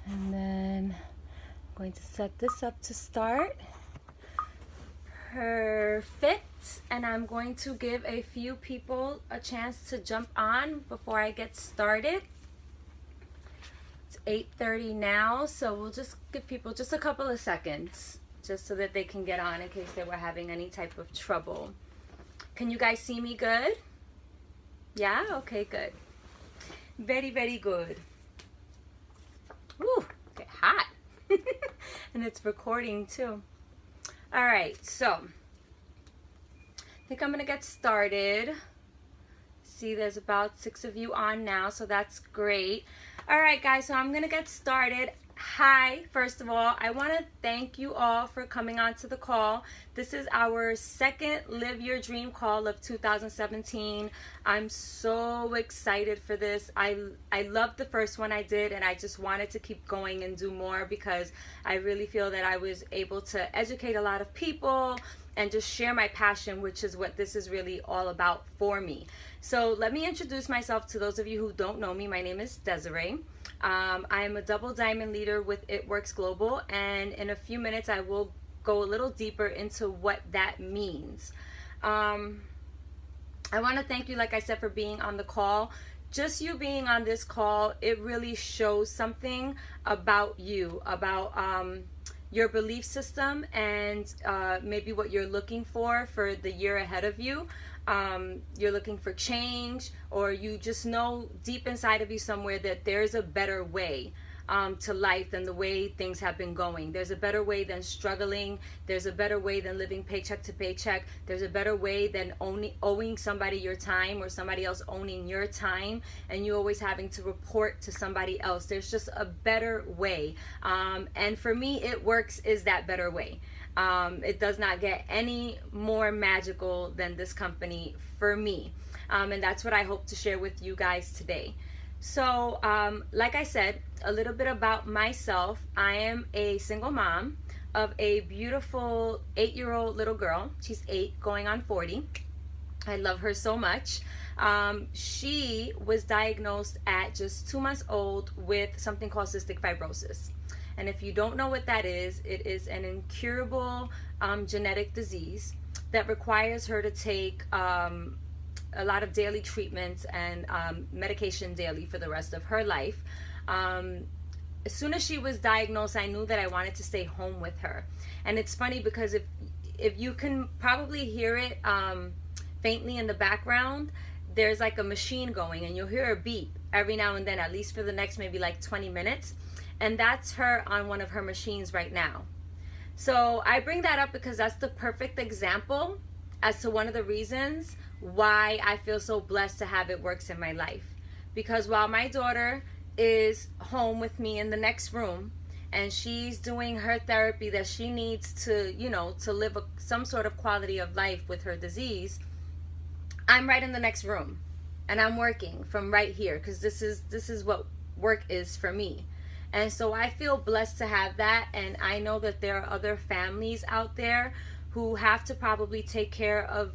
And then I'm going to set this up to start. Perfect. And I'm going to give a few people a chance to jump on before I get started. It's 8:30 now, so we'll just give people just a couple of seconds just so that they can get on in case they were having any type of trouble. Can you guys see me good? Yeah? Okay, good. Very, very good. Ooh, get hot. And it's recording too. All right, so I think I'm gonna get started. See, there's about 6 of you on now, so that's great. All right, guys, so I'm gonna get started. Hi, first of all, I want to thank you all for coming on to the call. This is our second Live Your Dream call of 2017. I'm so excited for this. I loved the first one I did, and I just wanted to keep going and do more because I really feel that I was able to educate a lot of people and just share my passion, which is what this is really all about for me. So let me introduce myself to those of you who don't know me. My name is Desiree. I am a double diamond leader with It Works Global, and in a few minutes I will go a little deeper into what that means. I want to thank you, like I said, for being on the call. Just you being on this call, it really shows something about you, about your belief system, and maybe what you're looking for the year ahead of you. You're looking for change, or you just know deep inside of you somewhere that there's a better way to life than the way things have been going. There's a better way than struggling. There's a better way than living paycheck to paycheck. There's a better way than owing somebody your time, or somebody else owning your time, and you always having to report to somebody else. There's just a better way. And for me, It Works is that better way. It does not get any more magical than this company for me. And that's what I hope to share with you guys today. So, like I said, a little bit about myself. I am a single mom of a beautiful 8-year-old little girl. She's 8, going on 40. I love her so much. She was diagnosed at just 2 months old with something called cystic fibrosis. And if you don't know what that is, it is an incurable genetic disease that requires her to take a lot of daily treatments and medication daily for the rest of her life. As soon as she was diagnosed, I knew that I wanted to stay home with her. And it's funny because if you can probably hear it faintly in the background, there's like a machine going, and you'll hear a beep every now and then, at least for the next maybe like 20 minutes. And that's her on one of her machines right now. So I bring that up because that's the perfect example as to one of the reasons why I feel so blessed to have It Works in my life. Because while my daughter is home with me in the next room, and she's doing her therapy that she needs to, to live some sort of quality of life with her disease, I'm right in the next room, and I'm working from right here, because this is what work is for me. And so I feel blessed to have that, and I know that there are other families out there who have to probably take care of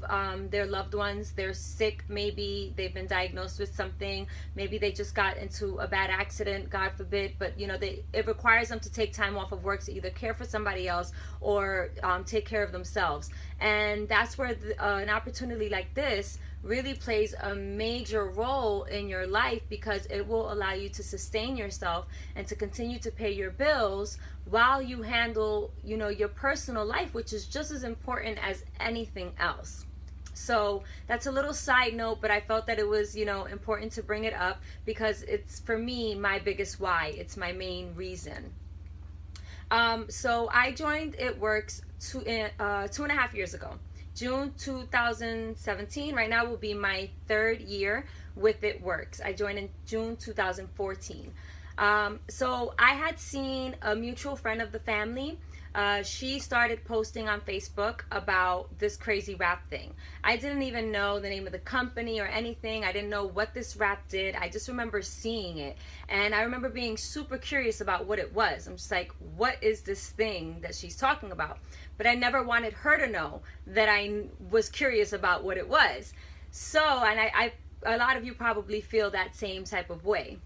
their loved ones. They're sick, maybe they've been diagnosed with something, maybe they just got into a bad accident, God forbid, but it requires them to take time off of work to either care for somebody else or take care of themselves. And that's where an opportunity like this really plays a major role in your life, because it will allow you to sustain yourself and to continue to pay your bills while you handle, your personal life, which is just as important as anything else. So that's a little side note, but I felt that it was, important to bring it up because it's, for me, my biggest why. It's my main reason. So I joined It Works 2.5 years ago. June 2017. Right now will be my 3rd year with It Works. I joined in June 2014. So I had seen a mutual friend of the family. She started posting on Facebook about this crazy rap thing. I didn't even know the name of the company or anything. I didn't know what this rap did. I just remember seeing it. And I remember being super curious about what it was. I'm just like, what is this thing that she's talking about? But I never wanted her to know that I was curious about what it was. So, and a lot of you probably feel that same type of way.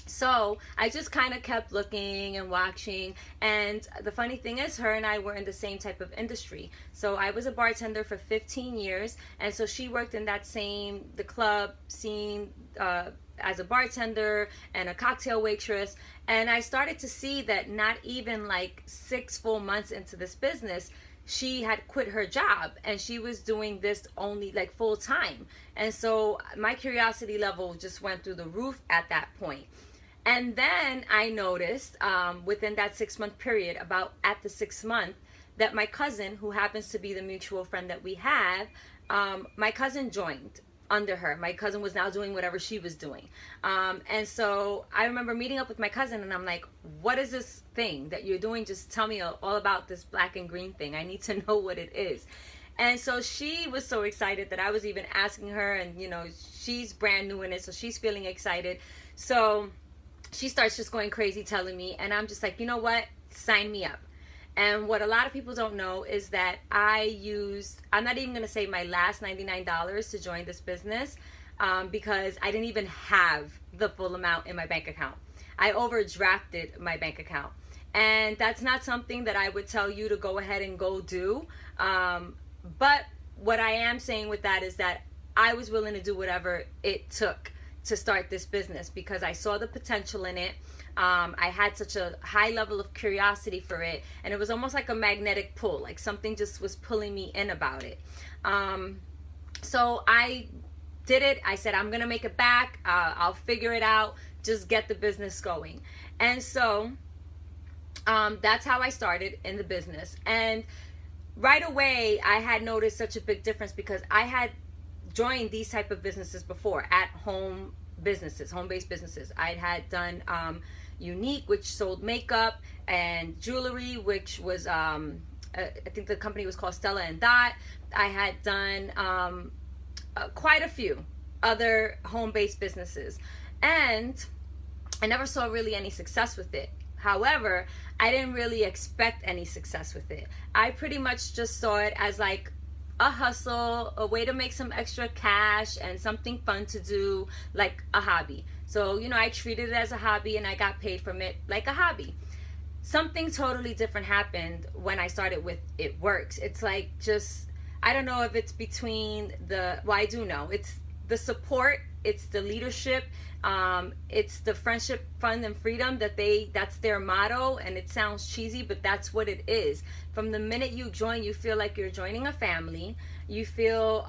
So I just kind of kept looking and watching. And the funny thing is, her and I were in the same type of industry. So I was a bartender for 15 years. And so she worked in that the club scene, as a bartender and a cocktail waitress. And I started to see that not even like 6 full months into this business, she had quit her job and she was doing this only like full time. And so my curiosity level just went through the roof at that point. And then I noticed within that 6 month period, about at the 6th month, that my cousin, who happens to be the mutual friend that we have, my cousin joined under her. My cousin was now doing whatever she was doing. And so I remember meeting up with my cousin and I'm like, what is this thing that you're doing? Just tell me all about this black and green thing. I need to know what it is. And so she was so excited that I was even asking her, and she's brand new in it, so she's feeling excited. So she starts just going crazy telling me, and I'm just like, you know what? Sign me up. And what a lot of people don't know is that I'm not even going to say my last $99 to join this business, because I didn't even have the full amount in my bank account. I overdrafted my bank account. And that's not something that I would tell you to go ahead and go do. But what I am saying with that is that I was willing to do whatever it took to start this business because I saw the potential in it. I had such a high level of curiosity for it, and it was almost like a magnetic pull, like something just was pulling me in about it. So I did it. I said, I'm gonna make it back. I'll figure it out. Just get the business going. And so that's how I started in the business. And right away, I had noticed such a big difference because I had joined these type of businesses before, at home businesses, home-based businesses. I had done Unique, which sold makeup, and jewelry, which was I think the company was called Stella and Dot. I had done quite a few other home-based businesses, and I never saw really any success with it. However, I didn't really expect any success with it. I pretty much just saw it as like a hustle, a way to make some extra cash, and something fun to do, like a hobby. So, I treated it as a hobby and I got paid from it like a hobby. Something totally different happened when I started with It Works. It's like just, I don't know if it's between I do know. It's the support, it's the leadership, it's the friendship, fun, and freedom that's their motto, and it sounds cheesy, but that's what it is. From the minute you join, you feel like you're joining a family. You feel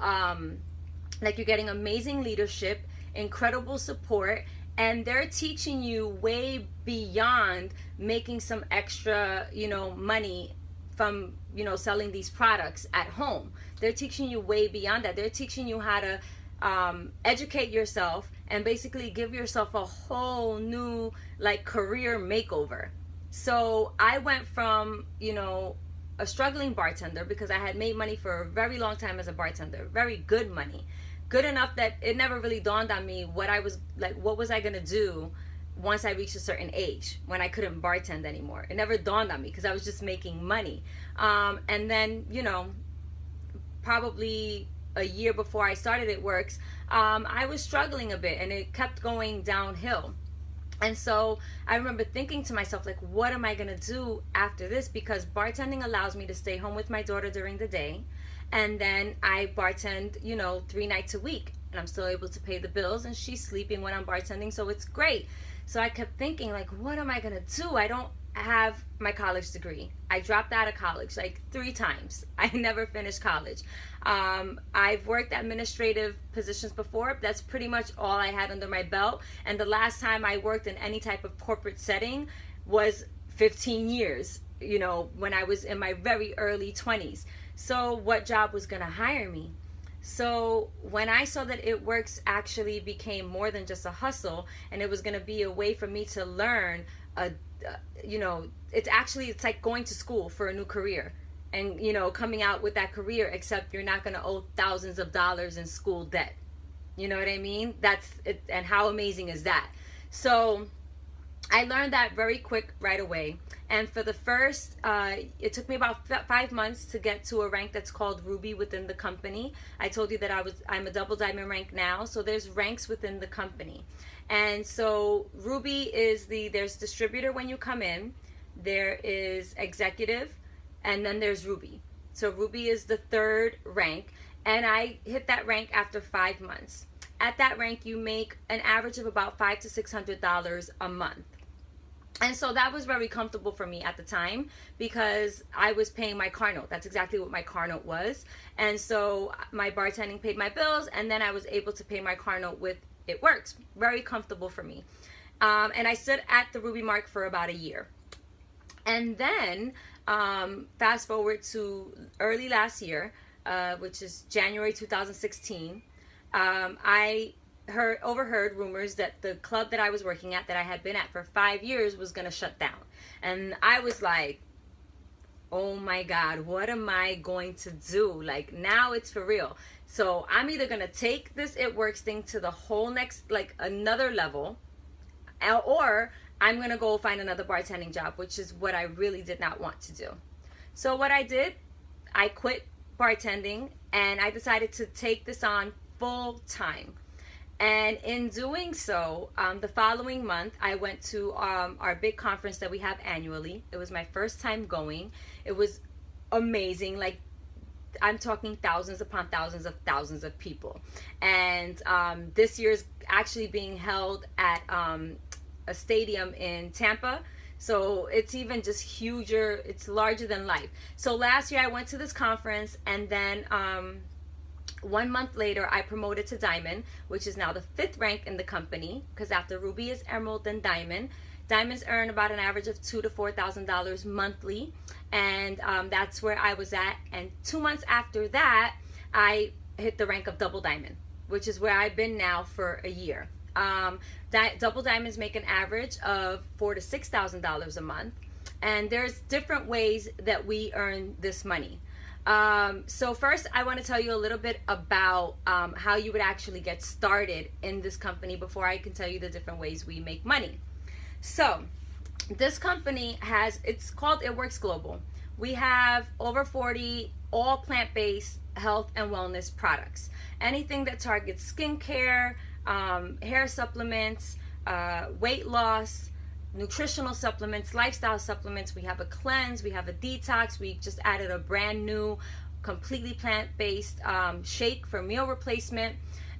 like you're getting amazing leadership, incredible support, and they're teaching you way beyond making some extra, money from, selling these products at home. They're teaching you way beyond that. They're teaching you how to educate yourself and basically give yourself a whole new career makeover. So I went from a struggling bartender, because I had made money for a very long time as a bartender, very good money, good enough that it never really dawned on me what was I gonna do once I reached a certain age when I couldn't bartend anymore. It never dawned on me because I was just making money. And then probably a year before I started It Works, I was struggling a bit and it kept going downhill. And so I remember thinking to myself, what am I going to do after this? Because bartending allows me to stay home with my daughter during the day. And then I bartend, 3 nights a week. And I'm still able to pay the bills, and she's sleeping when I'm bartending. So it's great. So I kept thinking, what am I going to do? I don't have my college degree. I dropped out of college 3 times. I never finished college. I've worked administrative positions before. That's pretty much all I had under my belt. And the last time I worked in any type of corporate setting was 15 years, when I was in my very early 20s. So what job was going to hire me? So when I saw that It Works actually became more than just a hustle, and it was going to be a way for me to learn it's like going to school for a new career, and coming out with that career, except you're not going to owe thousands of dollars in school debt. You know what I mean? That's it. And how amazing is that? So I learned that very quick right away. And for the first, it took me about 5 months to get to a rank that's called Ruby within the company. I told you that I'm a double diamond rank now. So there's ranks within the company. And so Ruby is there's distributor when you come in, there is executive, and then there's Ruby. So Ruby is the third rank, and I hit that rank after 5 months. At that rank, you make an average of about $500 to $600 a month. And so that was very comfortable for me at the time because I was paying my car note. That's exactly what my car note was. And so my bartending paid my bills, and then I was able to pay my car note with It Works. Very comfortable for me. And I stood at the Ruby mark for about a year. And then fast forward to early last year, which is January 2016, I overheard rumors that the club that I was working at, that I had been at for 5 years, was going to shut down. And I was like, oh my God, what am I going to do? Like, now it's for real. So I'm either going to take this It Works thing to the whole next, like another level, or I'm going to go find another bartending job, which is what I really did not want to do. So what I did, I quit bartending and I decided to take this on full time. And in doing so, the following month, I went to our big conference that we have annually. It was my first time going. It was amazing. Like, I'm talking thousands upon thousands of people. And this year is actually being held at a stadium in Tampa. So it's even just huger. It's larger than life. So last year I went to this conference, and then 1 month later, I promoted to Diamond, which is now the 5th rank in the company, because after Ruby is Emerald, then Diamond. Diamonds earn about an average of $2,000 to $4,000 monthly, and that's where I was at. And 2 months after that, I hit the rank of Double Diamond, which is where I've been now for a year. Double Diamonds make an average of $4,000 to $6,000 a month, and there's different ways that we earn this money. So first, I want to tell you a little bit about how you would actually get started in this company before I can tell you the different ways we make money. So this company it's called It Works Global. We have over 40 all plant-based health and wellness products. Anything that targets skincare, hair supplements, weight loss, nutritional supplements, lifestyle supplements. We have a cleanse, we have a detox. We just added a brand new completely plant-based shake for meal replacement.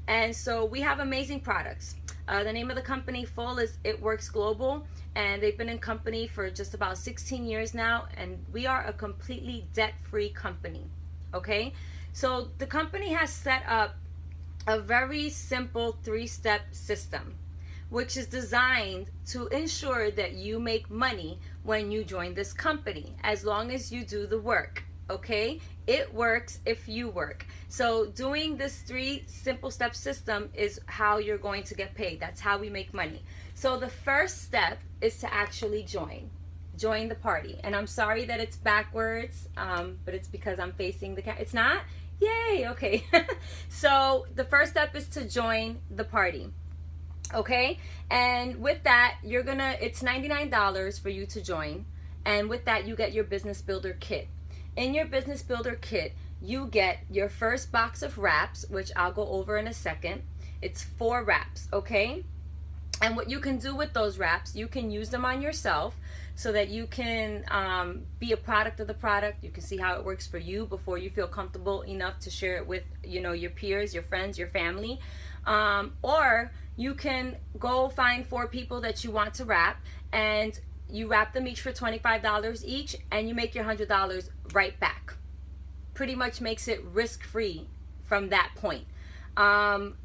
And so we have amazing products. The name of the company full is It Works Global, and they've been in company for just about 16 years now, and we are a completely debt-free company. Okay, so the company has set up a very simple 3-step system, which is designed to ensure that you make money when you join this company, as long as you do the work. Okay, it works if you work. So doing this 3 simple step system is how you're going to get paid. That's how we make money. So the first step is to actually join the party. And I'm sorry that it's backwards, but it's because I'm facing the camera. It's not? Yay, okay. So the first step is to join the party. Okay, and with that, it's $99 for you to join, and with that you get your business builder kit. In your business builder kit, you get your first box of wraps, which I'll go over in a second. It's 4 wraps, okay? And what you can do with those wraps, you can use them on yourself so that you can be a product of the product. You can see how it works for you before you feel comfortable enough to share it with, your peers, your friends, your family. Or you can go find 4 people that you want to wrap, and you wrap them each for $25 each, and you make your $100 right back. Pretty much makes it risk-free from that point.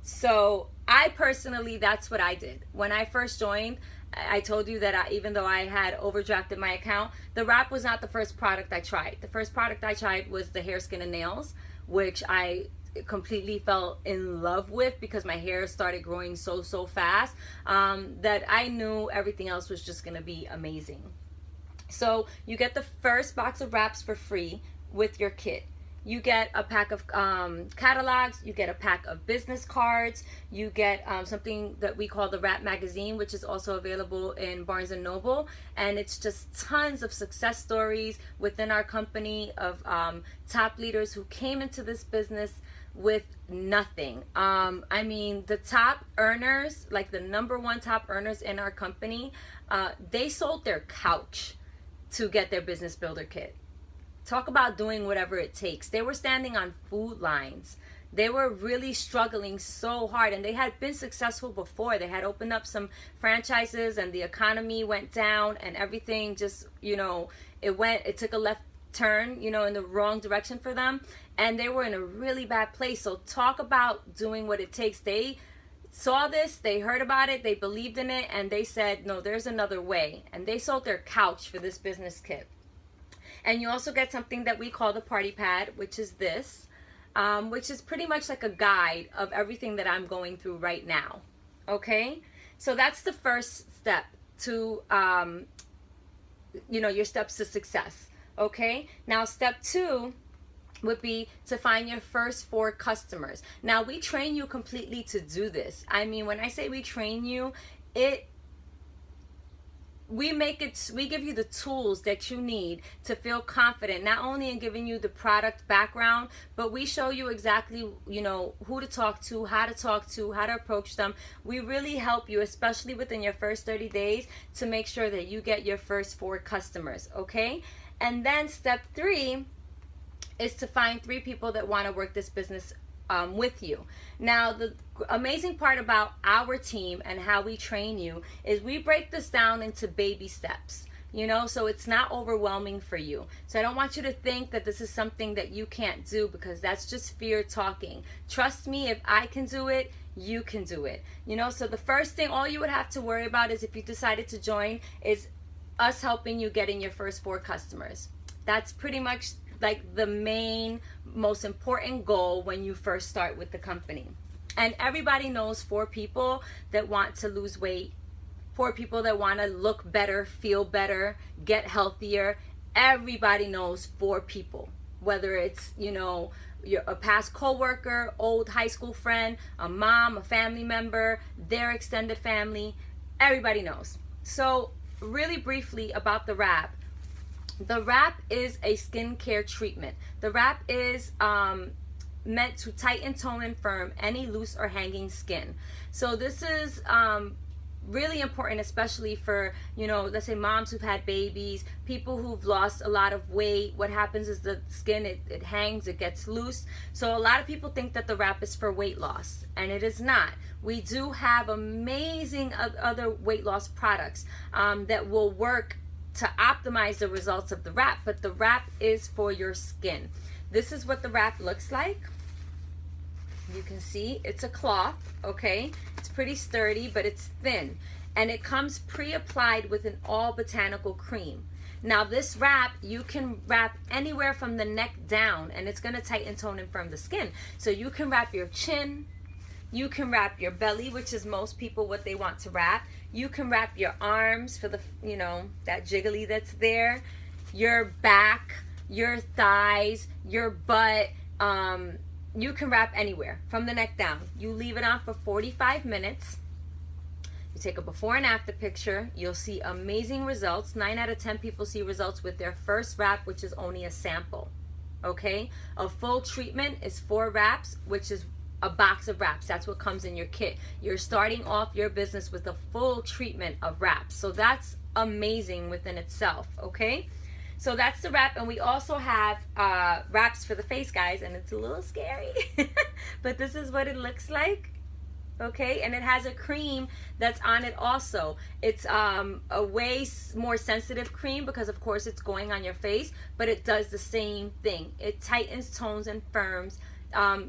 So I personally, that's what I did. When I first joined, I told you that even though I had overdrafted my account, the wrap was not the first product I tried. The first product I tried was the hair, skin, and nails, which I completely fell in love with because my hair started growing so fast that I knew everything else was just gonna be amazing. So you get the first box of wraps for free with your kit. You get a pack of catalogs, you get a pack of business cards, you get something that we call the Wrap Magazine, which is also available in Barnes & Noble, and it's just tons of success stories within our company of top leaders who came into this business with nothing. I mean, the top earners, like the number one top earners in our company, they sold their couch to get their business builder kit. Talk about doing whatever it takes. They were standing on food lines. They were really struggling so hard, and they had been successful before. They had opened up some franchises, and the economy went down, and everything just, it took a left turn, in the wrong direction for them, and they were in a really bad place. So talk about doing what it takes. They saw this, they heard about it, they believed in it, and they said, no, there's another way. And they sold their couch for this business kit. And you also get something that we call the party pad, which is this. Which is pretty much like a guide of everything that I'm going through right now. Okay? So that's the first step to, your steps to success. Okay? Now, step 2 would be to find your first 4 customers. Now, we train you completely to do this. I mean, when I say we train you, we give you the tools that you need to feel confident, not only in giving you the product background, but we show you exactly, who to talk to, how to approach them. We really help you, especially within your first 30 days, to make sure that you get your first 4 customers, okay? And then step 3 is to find 3 people that want to work this business with you. Now, the amazing part about our team and how we train you is we break this down into baby steps, so it's not overwhelming for you. So I don't want you to think that this is something that you can't do, because that's just fear talking. Trust me, if I can do it, you can do it. So the first thing, all you would have to worry about is, if you decided to join, is us helping you getting your first 4 customers. That's pretty much like the main, most important goal when you first start with the company. And everybody knows 4 people that want to lose weight, 4 people that want to look better, feel better, get healthier. Everybody knows 4 people, whether it's, you're a past coworker, old high school friend, a mom, a family member, their extended family. Everybody knows. So really briefly about the wrap. The wrap is a skincare treatment. The wrap is meant to tighten, tone, and firm any loose or hanging skin. So this is really important, especially for, let's say moms who've had babies, people who've lost a lot of weight. What happens is the skin, it hangs, it gets loose. So a lot of people think that the wrap is for weight loss, and it is not. We do have amazing other weight loss products that will work to optimize the results of the wrap, but the wrap is for your skin. This is what the wrap looks like. You can see it's a cloth, okay? It's pretty sturdy, but it's thin. And it comes pre-applied with an all botanical cream. Now this wrap, you can wrap anywhere from the neck down, and it's gonna tighten, tone, and firm the skin. So you can wrap your chin, you can wrap your belly, which is most people what they want to wrap. You can wrap your arms for the, that jiggly that's there, your back, your thighs, your butt. You can wrap anywhere from the neck down. You leave it on for 45 minutes. You take a before and after picture. You'll see amazing results. 9 out of 10 people see results with their first wrap, which is only a sample. Okay? A full treatment is 4 wraps, which is a box of wraps. That's what comes in your kit. You're starting off your business with a full treatment of wraps. So that's amazing within itself, okay? So that's the wrap, and we also have wraps for the face, guys, and it's a little scary, but this is what it looks like, okay? And it has a cream that's on it also. It's a way more sensitive cream because, of course, it's going on your face, but it does the same thing. It tightens, tones, and firms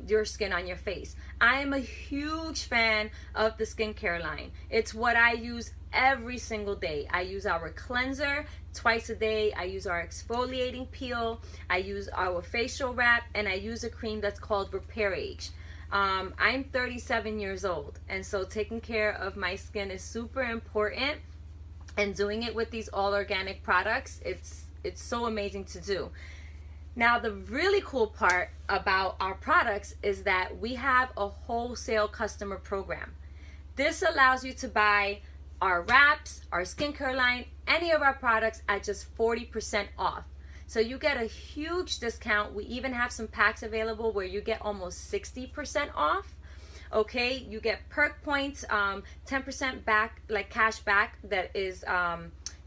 your skin on your face. I am a huge fan of the skincare line. It's what I use every single day. I use our cleanser twice a day. I use our exfoliating peel. I use our facial wrap, and I use a cream that's called Repair Age. I'm 37 years old, and so taking care of my skin is super important, and doing it with these all organic products, it's so amazing to do. Now, the really cool part about our products is that we have a wholesale customer program. This allows you to buy our wraps, our skincare line, any of our products at just 40% off. So you get a huge discount. We even have some packs available where you get almost 60% off. Okay, you get perk points, 10% back, like cash back, that is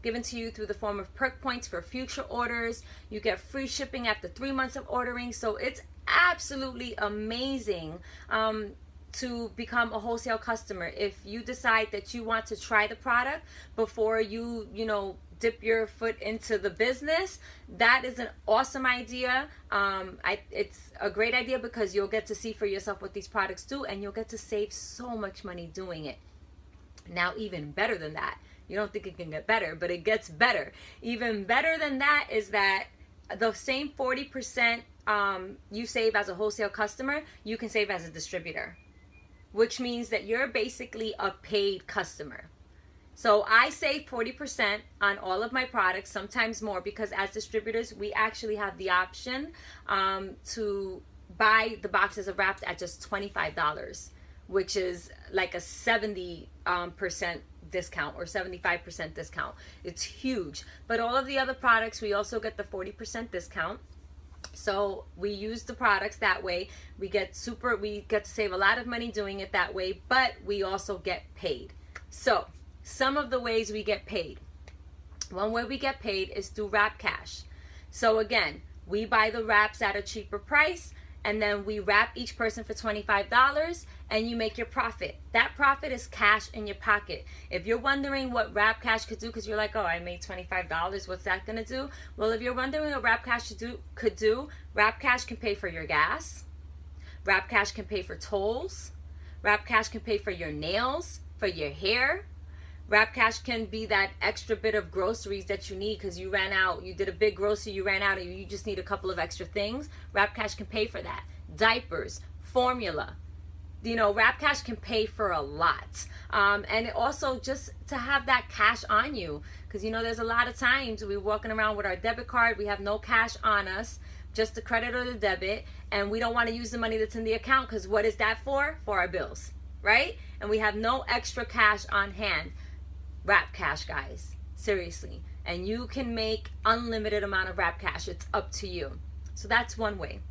given to you through the form of perk points for future orders. You get free shipping after 3 months of ordering. So it's absolutely amazing to become a wholesale customer. If you decide that you want to try the product before you dip your foot into the business, that is an awesome idea. It's a great idea because you'll get to see for yourself what these products do, and you'll get to save so much money doing it. Now, even better than that, you don't think it can get better, but it gets better. Even better than that is that the same 40% you save as a wholesale customer, you can save as a distributor, which means that you're basically a paid customer. So I save 40% on all of my products, sometimes more, because as distributors, we actually have the option to buy the boxes of wraps at just $25, which is like a 70% discount or 75% discount. It's huge. But all of the other products, we also get the 40% discount. So we use the products that way. We get to save a lot of money doing it that way, but we also get paid. So some of the ways we get paid. One way we get paid is through Wrap Cash. So again, we buy the wraps at a cheaper price, and then we wrap each person for $25, and you make your profit. That profit is cash in your pocket. If you're wondering what Wrap Cash could do, because you're like, oh, I made $25, what's that gonna do? Well, if you're wondering what Wrap Cash could do, Wrap Cash can pay for your gas. Wrap Cash can pay for tolls. Wrap Cash can pay for your nails, for your hair. Wrap Cash can be that extra bit of groceries that you need because you ran out. You did a big grocery, you ran out, and you just need a couple of extra things. Wrap Cash can pay for that. Diapers, formula. Wrap Cash can pay for a lot. And also just to have that cash on you, because there's a lot of times we're walking around with our debit card, we have no cash on us, just the credit or the debit, and we don't want to use the money that's in the account because what is that for? For our bills, right? And we have no extra cash on hand. Wrap Cash, guys, seriously. And you can make unlimited amount of Wrap Cash. It's up to you. So that's one way.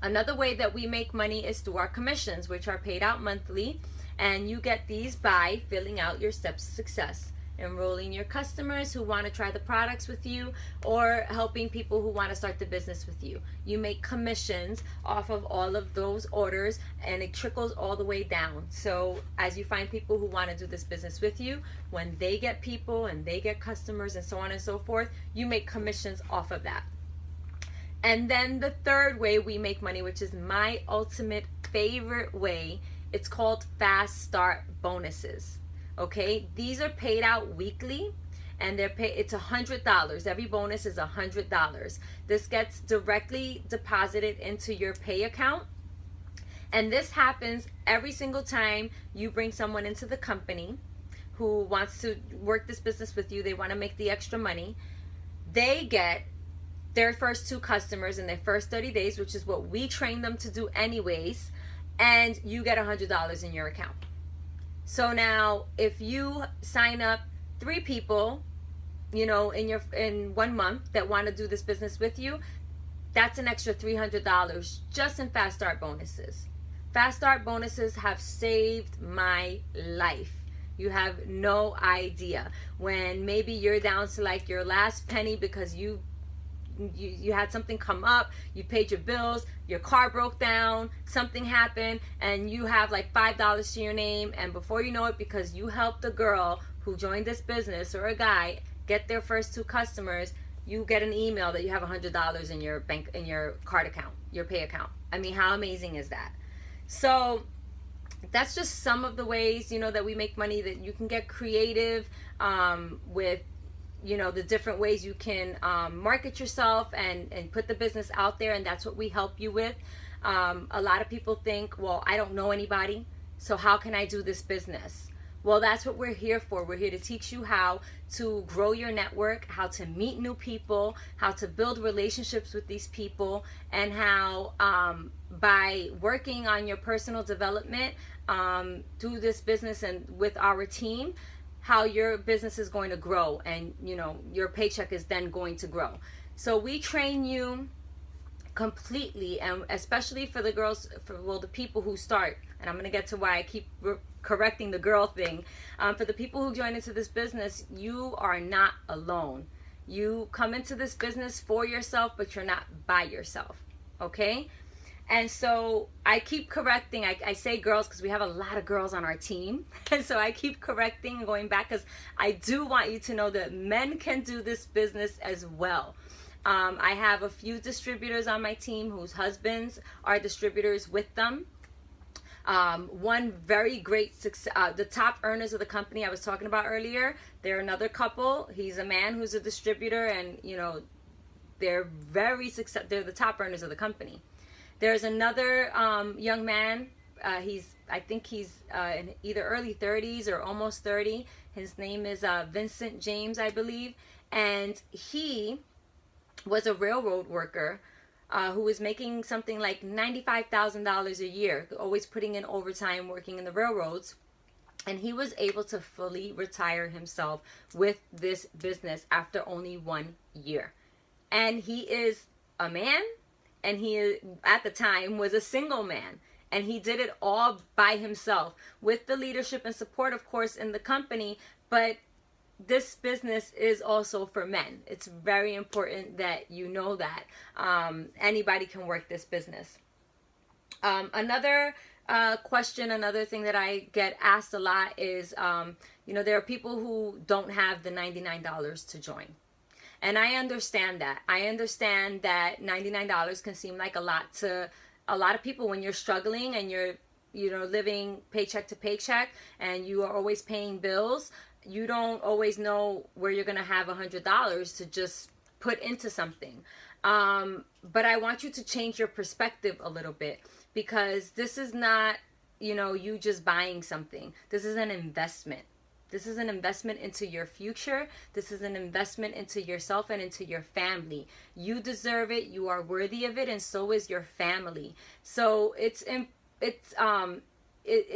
Another way that we make money is through our commissions, which are paid out monthly, and you get these by filling out your steps to success, enrolling your customers who want to try the products with you, or helping people who want to start the business with you. You make commissions off of all of those orders, and it trickles all the way down. So as you find people who want to do this business with you, when they get people and they get customers and so on and so forth, you make commissions off of that. And then the third way we make money, which is my ultimate favorite way, it's called Fast Start Bonuses. Okay, these are paid out weekly, and it's $100. Every bonus is $100. This gets directly deposited into your pay account, and this happens every single time you bring someone into the company who wants to work this business with you. They want to make the extra money. They get their first 2 customers in their first 30 days, which is what we train them to do anyways, and you get $100 in your account. So now if you sign up 3 people, in 1 month that want to do this business with you, that's an extra $300 just in Fast Start Bonuses. Fast Start Bonuses have saved my life. You have no idea. When maybe you're down to like your last penny because you had something come up, you paid your bills, your car broke down, something happened, and you have like $5 to your name, and before you know it, because you helped a girl who joined this business or a guy get their first 2 customers, you get an email that you have $100 in your bank, in your card account, your pay account. I mean, how amazing is that? So that's just some of the ways, that we make money, that you can get creative with the different ways you can market yourself and put the business out there, and that's what we help you with. A lot of people think, well, I don't know anybody, so how can I do this business? Well, that's what we're here for. We're here to teach you how to grow your network, how to meet new people, how to build relationships with these people, and how by working on your personal development through this business and with our team, how your business is going to grow, and your paycheck is then going to grow. So we train you completely, and especially for the girls, the people who start, and I'm going to get to why I keep correcting the girl thing. For the people who join into this business, you are not alone. You come into this business for yourself, but you're not by yourself, okay? And so I keep correcting. I say girls because we have a lot of girls on our team. And so I keep correcting and going back because I do want you to know that men can do this business as well. I have a few distributors on my team whose husbands are distributors with them. One very great success, the top earners of the company I was talking about earlier, they're another couple. He's a man who's a distributor, and they're very successful. They're the top earners of the company. There's another young man. I think he's in either early 30s or almost 30. His name is Vincent James, I believe, and he was a railroad worker who was making something like $95,000 a year, always putting in overtime working in the railroads. And he was able to fully retire himself with this business after only 1 year. And he is a man, and he, at the time, was a single man. And he did it all by himself with the leadership and support, of course, in the company. But this business is also for men. It's very important that you know that. Anybody can work this business. Another question, another thing that I get asked a lot is, there are people who don't have the $99 to join. And I understand that. I understand that $99 can seem like a lot to a lot of people when you're struggling and you're, living paycheck to paycheck and you are always paying bills. You don't always know where you're going to have $100 to just put into something. But I want you to change your perspective a little bit, because this is not, you just buying something. This is an investment. This is an investment into your future. This is an investment into yourself and into your family. You deserve it. You are worthy of it, and so is your family. So it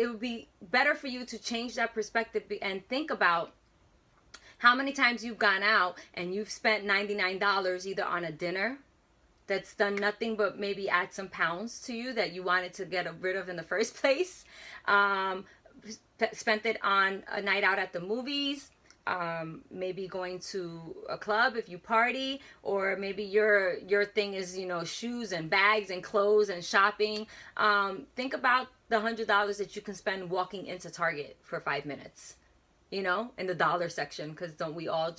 would be better for you to change that perspective and think about how many times you've gone out and you've spent $99 either on a dinner that's done nothing but maybe add some pounds to you that you wanted to get rid of in the first place. Spent it on a night out at the movies, maybe going to a club if you party, or maybe your thing is, shoes and bags and clothes and shopping. Think about the $100 that you can spend walking into Target for 5 minutes, in the dollar section, because don't we all,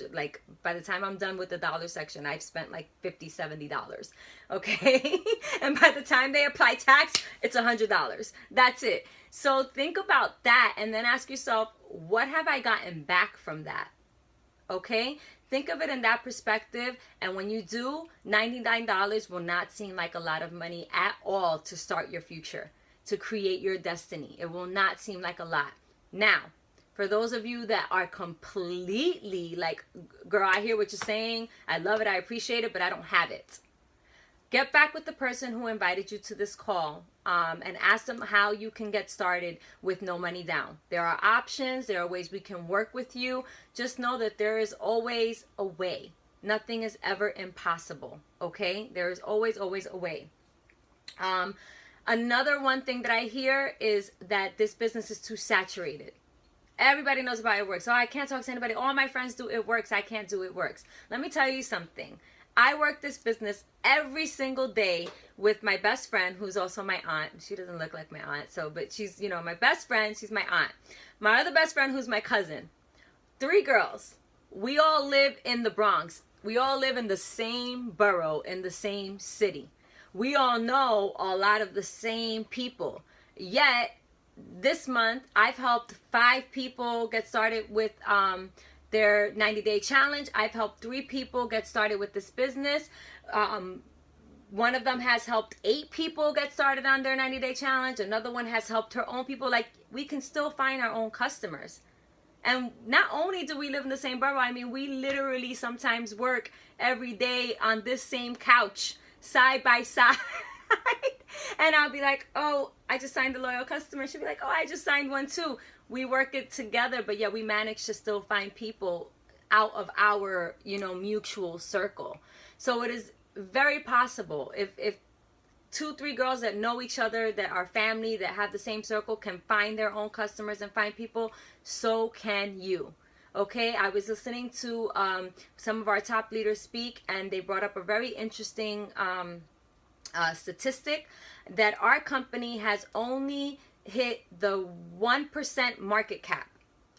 by the time I'm done with the dollar section, I've spent like $50, $70, okay? And by the time they apply tax, it's $100. That's it. So think about that and then ask yourself, what have I gotten back from that? Okay? Think of it in that perspective, and when you do, $99 will not seem like a lot of money at all to start your future, to create your destiny. It will not seem like a lot. Now, for those of you that are completely like, girl, I hear what you're saying, I love it, I appreciate it, but I don't have it. Get back with the person who invited you to this call and ask them how you can get started with no money down. There are options. There are ways we can work with you. Just know that there is always a way. Nothing is ever impossible, okay? There is always, always a way. Another one thing that I hear is that this business is too saturated. Everybody knows about it works. So I can't talk to anybody. All my friends do it works. I can't do it works. Let me tell you something. I work this business every single day with my best friend, who's also my aunt. She doesn't look like my aunt, but she's, my best friend. She's my aunt. My other best friend, who's my cousin. 3 girls. We all live in the Bronx. We all live in the same borough, in the same city. We all know a lot of the same people. Yet, this month, I've helped 5 people get started with their 90-day challenge. I've helped 3 people get started with this business. One of them has helped 8 people get started on their 90-day challenge. Another one has helped her own people. We can still find our own customers. And not only do we live in the same borough, we literally sometimes work every day on this same couch, side by side. And I'll be like, oh, I just signed a loyal customer. She'll be like, oh, I just signed one too. We work it together, but yeah, we manage to still find people out of our, mutual circle. So it is very possible if 2-3 girls that know each other, that are family, that have the same circle, can find their own customers and find people, so can you. Okay, I was listening to some of our top leaders speak, and they brought up a very interesting statistic that our company has only hit the 1% market cap.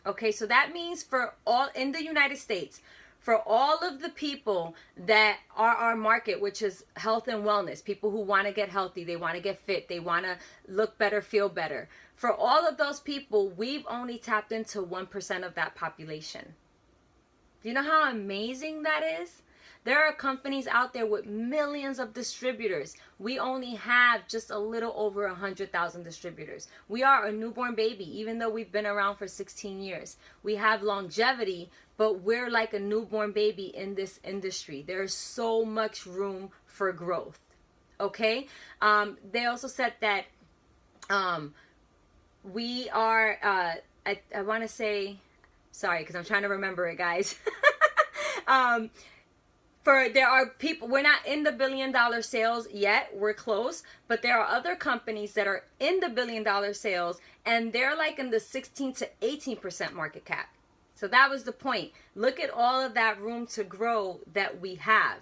Okay, so that means for all in the United States, for all of the people that are our market, which is health and wellness, people who want to get healthy, they want to get fit, they want to look better, feel better. For all of those people, we've only tapped into 1% of that population. Do you know how amazing that is? There are companies out there with millions of distributors. We only have just a little over 100,000 distributors. We are a newborn baby, even though we've been around for 16 years. We have longevity, but we're like a newborn baby in this industry. There's so much room for growth. Okay? They also said that we are, I want to say, sorry, because I'm trying to remember it, guys. There are people, we're not in the $1 billion sales yet, we're close, but there are other companies that are in the $1 billion sales, and they're like in the 16 to 18% market cap. So that was the point. Look at all of that room to grow that we have.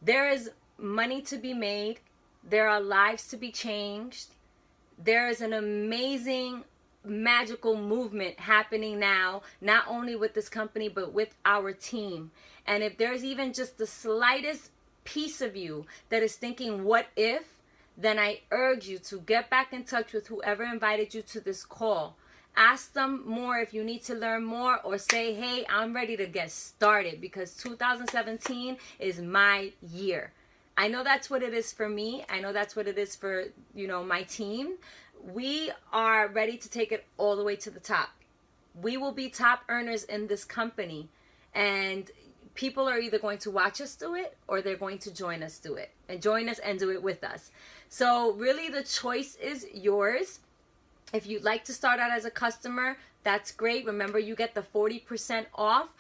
There is money to be made. There are lives to be changed. There is an amazing magical movement happening now, not only with this company, but with our team. And if there's even just the slightest piece of you that is thinking, what if, then I urge you to get back in touch with whoever invited you to this call. Ask them more if you need to learn more, or say, hey, I'm ready to get started, because 2017 is my year. I know that's what it is for me. I know that's what it is for, my team. We are ready to take it all the way to the top. We will be top earners in this company, and people are either going to watch us do it, or they're going to join us do it, and join us and do it with us. So really the choice is yours. If you'd like to start out as a customer, that's great. Remember, you get the 40% off,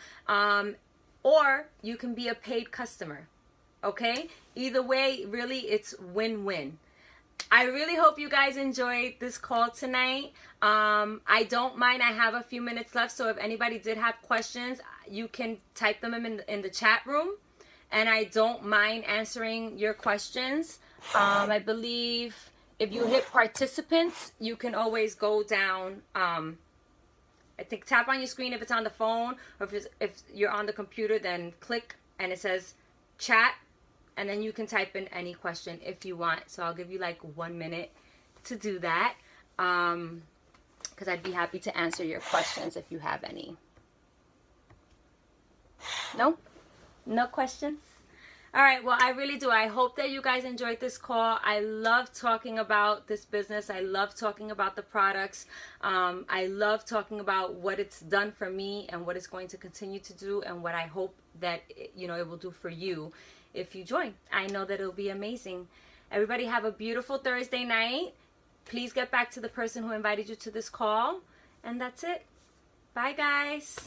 or you can be a paid customer. Okay? Either way, really, it's win-win. I really hope you guys enjoyed this call tonight. I don't mind. I have a few minutes left, so if anybody did have questions, you can type them in the chat room, and I don't mind answering your questions. I believe if you hit participants, you can always go down. I think tap on your screen if it's on the phone, or if you're on the computer, then click and it says chat. And then you can type in any question if you want. So I'll give you like 1 minute to do that. Because I'd be happy to answer your questions if you have any. No? No questions? All right, well, I really do. I hope that you guys enjoyed this call. I love talking about this business. I love talking about the products. I love talking about what it's done for me and what it's going to continue to do, and what I hope that, it will do for you if you join. I know that it'll be amazing. Everybody have a beautiful Thursday night. Please get back to the person who invited you to this call. And that's it. Bye, guys.